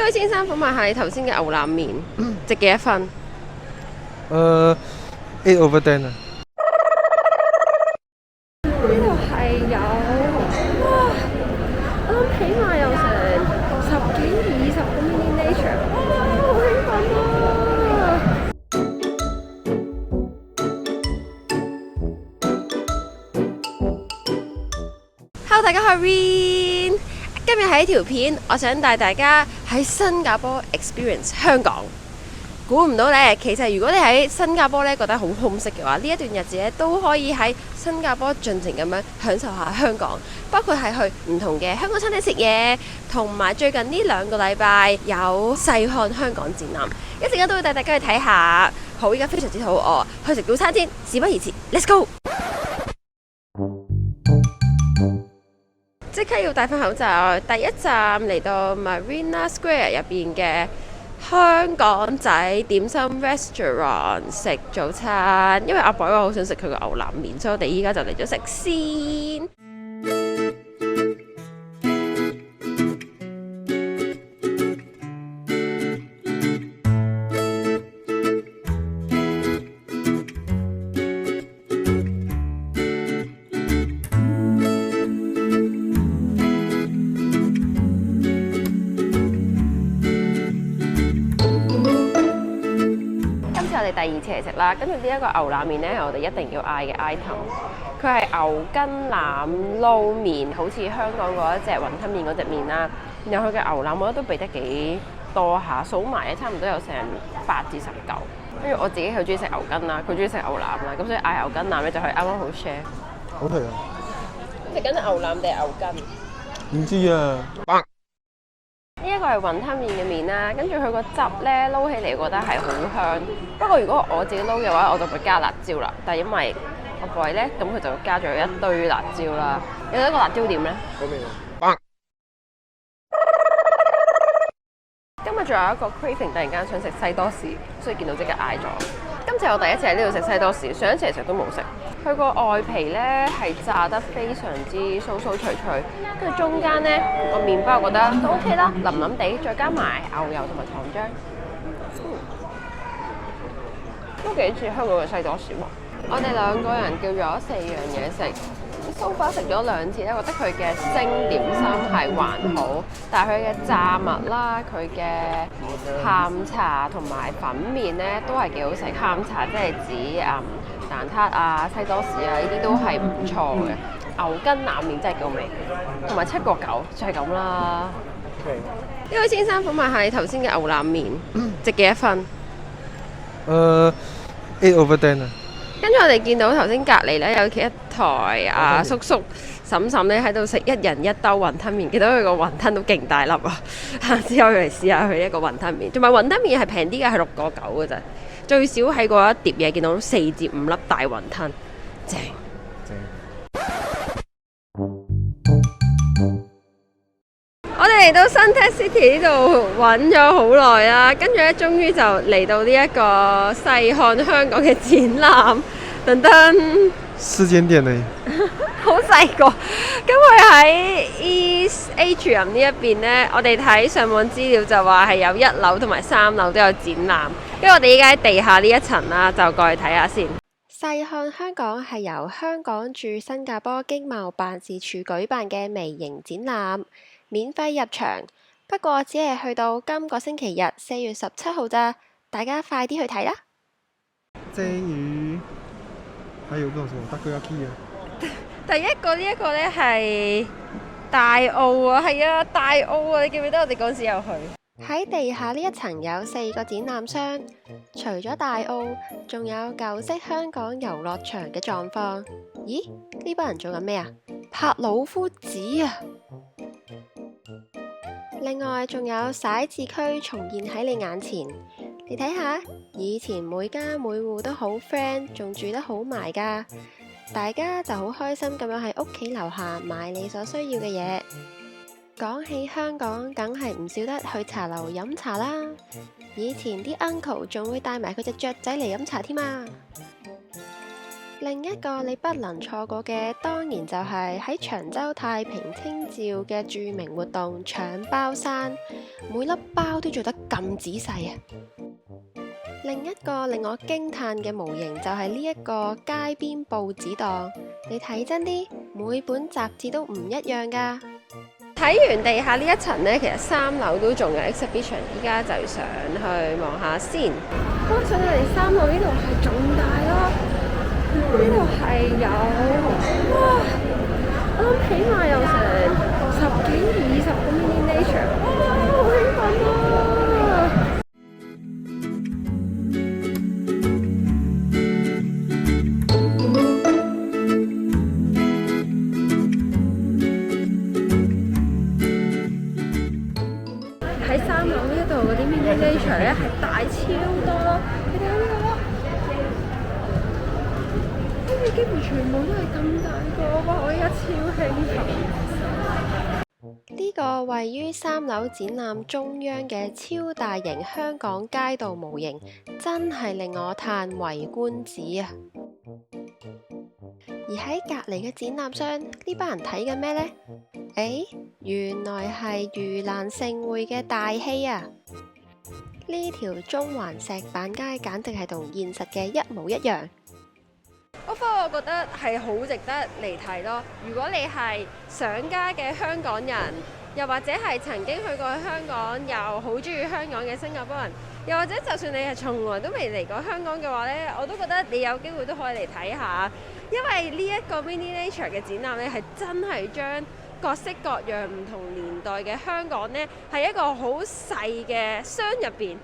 呢位先生，請問下你頭先嘅牛腩麵值幾多分？8/10啊。呢度係有哇，我諗起碼有成10幾20個 mini nature， 哇，好興奮啊！Hello， 大家好，Rin。今日係一條片，我想帶大家喺新加坡 experience 香港。估唔到咧，其實如果你喺新加坡咧覺得好空隙嘅話，呢一段日子咧都可以喺新加坡盡情咁樣享受下香港，包括係去唔同嘅香港餐廳食嘢，同埋最近呢2個禮拜有細看香港展覽，一陣間都會帶大家去睇下。好，依家非常之肚餓，去食早餐先，事不宜遲 ，Let's go！即刻要戴翻口罩。第一站嚟到 Marina Square 入邊嘅香港仔點心 restaurant 食早餐，因為阿 boy 話好想食佢個牛腩麵，所以我哋依家就嚟咗食先。我哋第2次嚟食啦，跟住呢一個牛腩麵咧係我哋一定要嗌嘅 item， 佢係牛筋腩撈麵，好似香港嗰一隻雲吞麵嗰隻麵啦。然後佢嘅牛腩我覺得都俾得幾多下，數埋咧差唔多有成8至10嚿。跟住我自己好中意食牛筋啦，佢中意食牛腩啦，咁所以嗌牛筋腩咧就係啱啱好 share。好食啊！食緊牛腩定係牛筋？唔知啊。呢一個係雲吞麵嘅麵啦，跟住佢個汁咧撈起嚟，覺得係好香。不過如果我自己撈嘅話，我就會加辣椒啦。但係因為我 boy 咧，咁佢就加咗一堆辣椒啦。有一個辣椒點咧？好味啊！今日仲有一個 craving，突然間想食西多士，所以見到即刻嗌咗。今次我第一次喺呢度食西多士，上一次嚟食都冇食。佢個外皮咧係炸得非常之酥酥脆脆，跟住中間咧個麵包我覺得都 OK 啦，腍腍地，再加埋牛油同埋糖漿，都幾似香港嘅西多士喎。我哋2個人叫咗4樣嘢食。so far 食咗2次咧，覺得佢嘅蒸點心係還好，但係佢嘅炸物啦、佢嘅鹹茶同埋粉麵咧都係幾好食。鹹茶即係指蛋撻啊、西多士啊，呢啲都係唔錯嘅。牛筋腩麵真係幾好味，同埋7個9就係咁啦。呢位先生，請問下你頭先嘅牛腩麵值幾多分？8/10啊。跟住我哋見到頭先隔離咧有一台叔叔嬸嬸咧喺度食1人1兜雲吞麵，見到佢個雲吞都勁大粒啊！下次我嚟試下佢一個雲吞麵，同埋雲吞麵係平啲嘅，係6個9嘅咋，最少喺嗰一碟嘢見到4至5粒大雲吞，正。我哋嚟到 Suntec City 呢度揾咗好耐啦，跟住咧終於就嚟到呢一個細看香港嘅展覽，噔噔4間店嚟，好細個。咁佢喺 East Atrium 呢一邊呢，我哋睇上網資料就話係有1樓同埋3樓都有展覽，跟住我哋依家喺地下呢一層啦，就過去睇下先。細看香港係由香港駐新加坡經貿辦事處舉辦嘅微型展覽。免費入場，不過只係去到今個星期日4月17號咋，大家快啲去睇啦！蒸魚，還有嗰種什麼takoyaki啊？第一個呢一個咧係大澳啊，係啊，大澳啊！你記唔記得我哋嗰時有去？喺地下呢一層有4個展覽箱，除咗大澳，仲有舊式香港遊樂場嘅狀況。咦？呢班人做緊咩啊？拍老夫子啊！另外仲有徙置區重現喺你眼前，你睇下，以前每家每戶都好 friend， 仲住得好埋㗎，大家就好開心咁樣喺屋企樓下買你所需要嘅嘢。講起香港，梗係唔少得去茶樓飲茶啦，以前啲 uncle 仲會帶埋佢隻雀仔嚟飲茶添啊！另一個你不能錯過嘅，當然就係喺長洲太平清醮嘅著名活動搶包山，每粒包都做得咁仔細啊！另一個令我驚嘆嘅模型就係呢一個街邊報紙檔，你睇真啲，每本雜誌都唔一樣㗎。睇完地下呢一層呢，其實3樓都仲有 exhibition， 依家就上去望下先。上到嚟3樓呢度係仲大咯，呢度係有哇，我諗起碼有成10幾20個 miniature， 哇，好興奮啊！喺3樓呢度嗰啲 miniature 咧係大超多咯，你睇呢個，跟住幾乎全部都係咁大個，哇！我依家超興奮。呢個位於3樓展覽中央嘅超大型香港街道模型，真係令我嘆為觀止啊！而喺隔離嘅展覽商，呢班人睇緊咩呢？原來係盂蘭盛會嘅大戲啊！呢條中環石板街簡直係同現實嘅一模一樣。不過我覺得係好值得嚟睇咯。如果你係上家嘅香港人，又或者係曾經去過香港又好中意香港嘅新加坡人，又或者就算你係從來都未嚟過香港嘅話呢，我都覺得你有機會都可以嚟睇下，因為呢一個 miniature 嘅展覽呢，係真係將各式各樣唔同年代嘅香港呢，係一個好細嘅箱入邊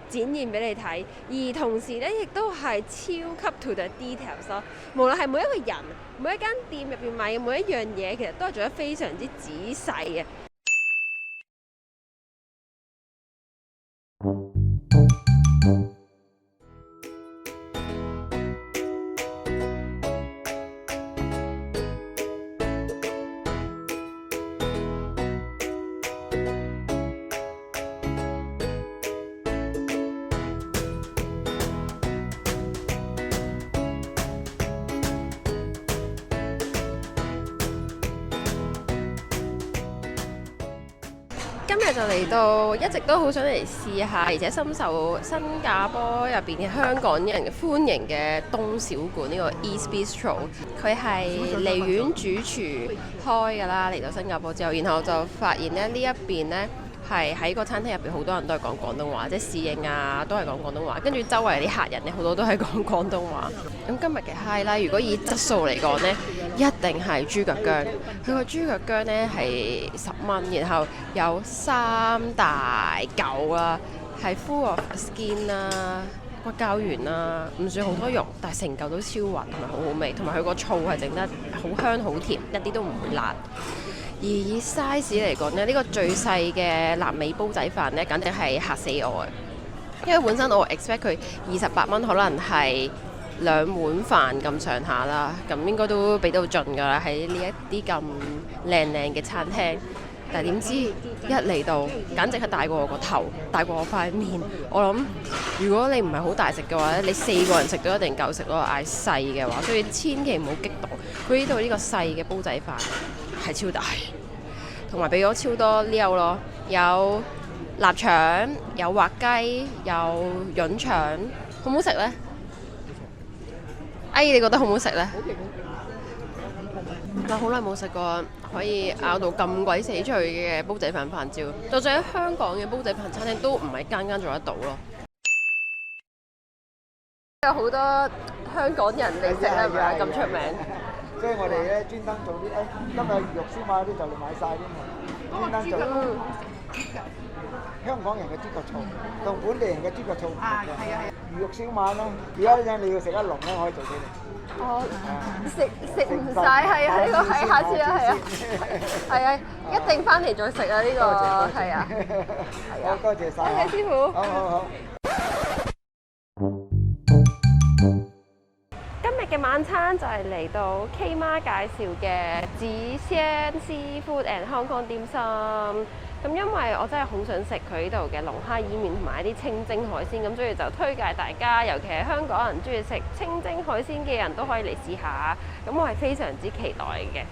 展現俾你睇，而同時呢，亦都係超級 to the details 咯。無論係每一個人、每一間店入邊買嘅每一樣嘢，其實都係做得非常之仔細嘅。今日就嚟到，一直都好想嚟試下，而且深受新加坡入邊嘅香港人嘅歡迎嘅東小館呢個 East Bistro， 佢係梨園主廚開㗎啦。嚟到新加坡之後，然後就發現咧呢一邊呢係喺個餐廳入邊好多人都係講廣東話，即係侍應啊都係講廣東話，跟住周圍啲客人咧好多都係講廣東話。咁今日嘅 highlight，如果以質素嚟講呢，一定係豬腳薑。佢個豬腳薑呢係10蚊，然後有3大嚿啦，係 full of skin 啦、骨膠原啦，唔算好多肉，但係成嚿都超滑同埋好好味，同埋佢個醋係整得好香好甜，一啲都唔會辣。而以 size 嚟講呢，呢個最細嘅臘味煲仔飯呢，簡直係嚇死我嘅，因為本身我 expect 佢28蚊，可能係2碗飯咁上下啦，咁應該都俾到盡㗎啦，喺呢一啲咁靚靚嘅餐廳。但係點知一嚟到，簡直係大過我個頭，大過我塊面。我諗如果你唔係好大食嘅話咧，你4個人食都一定夠食咯。嗌細嘅話，所以千祈唔好激動。佢呢度呢個細嘅煲仔飯係超大，同埋俾咗超多料咯，有臘腸，有滑雞，有潤腸，好唔好食呢？你覺得好唔好食呢？嗱，好耐冇食過可以咬到咁鬼死脆嘅煲仔飯飯焦，就算喺香港嘅煲仔飯餐廳都唔係間間做得到咯。有好多香港人嚟食係咪啊？咁出名，所以我哋咧專登做啲今日魚肉燒賣嗰啲就嚟買晒添嘛，專登做香港人嘅豬腳醋同本地人嘅豬腳醋。魚肉燒賣咯，而家咧你要食一籠咧，可以做俾你。食唔晒，係啊，呢個係下次啊，係啊，一定翻嚟再食啊，呢個係啊，係啊，多謝晒，多謝師傅，好。今日嘅晚餐就係嚟到 K 媽介紹嘅紫鮮 Seafood and Hong Kong 點心。咁因為我真係好想食佢呢度嘅龍蝦伊麵同埋一啲清蒸海鮮，咁所以就推介大家，尤其係香港人中意食清蒸海鮮嘅人都可以嚟試下。咁我係非常之期待嘅。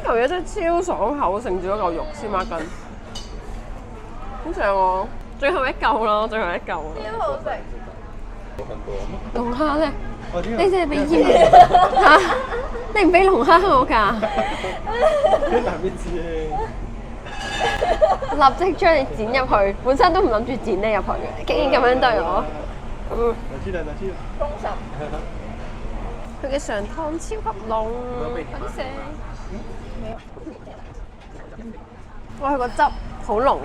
嚿嘢真係超爽口，盛住嗰嚿肉絲孖筋，好正喎！最後一嚿咯，最後一嚿。超好食。龍蝦咧？你真係俾煙嚇？你唔俾龍蝦我㗎？立即將你剪入去，本身都唔諗住剪你入去嘅，竟然咁樣對我。忠實。佢嘅上湯超級濃，快啲食！哇！佢個汁好濃，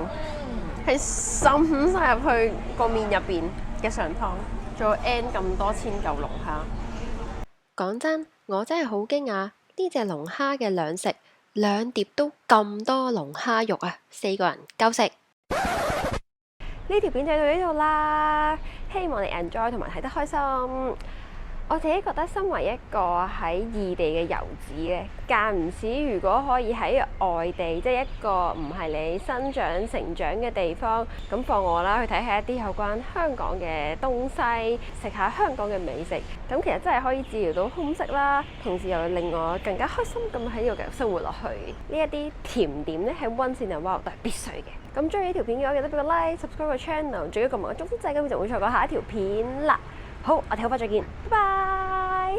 係滲晒入去個麵入邊嘅上湯，仲有 N 咁多千嚿龍蝦。講真，我真係好驚訝，呢隻龍蝦嘅兩食2碟都咁多龍蝦肉啊！4個人夠食。呢條片就到呢度啦，希望你 enjoy 同埋睇得開心。我自己覺得身為一個喺異地嘅遊子咧，間唔時如果可以喺外地，即係一個唔係你生長成長嘅地方，咁放我啦去睇下一啲有關香港嘅東西，食下香港嘅美食，咁其實真係可以治療到空隙啦，同時又令我更加開心咁喺呢度繼續生活落去。呢一啲甜點咧喺 Once in a while都係必須嘅。咁中意呢條片嘅話，記得俾個 like、subscribe 個 channel，仲要撳埋個鐘仔，咁就會錯過下一條片啦。好，我哋好快再見，拜拜。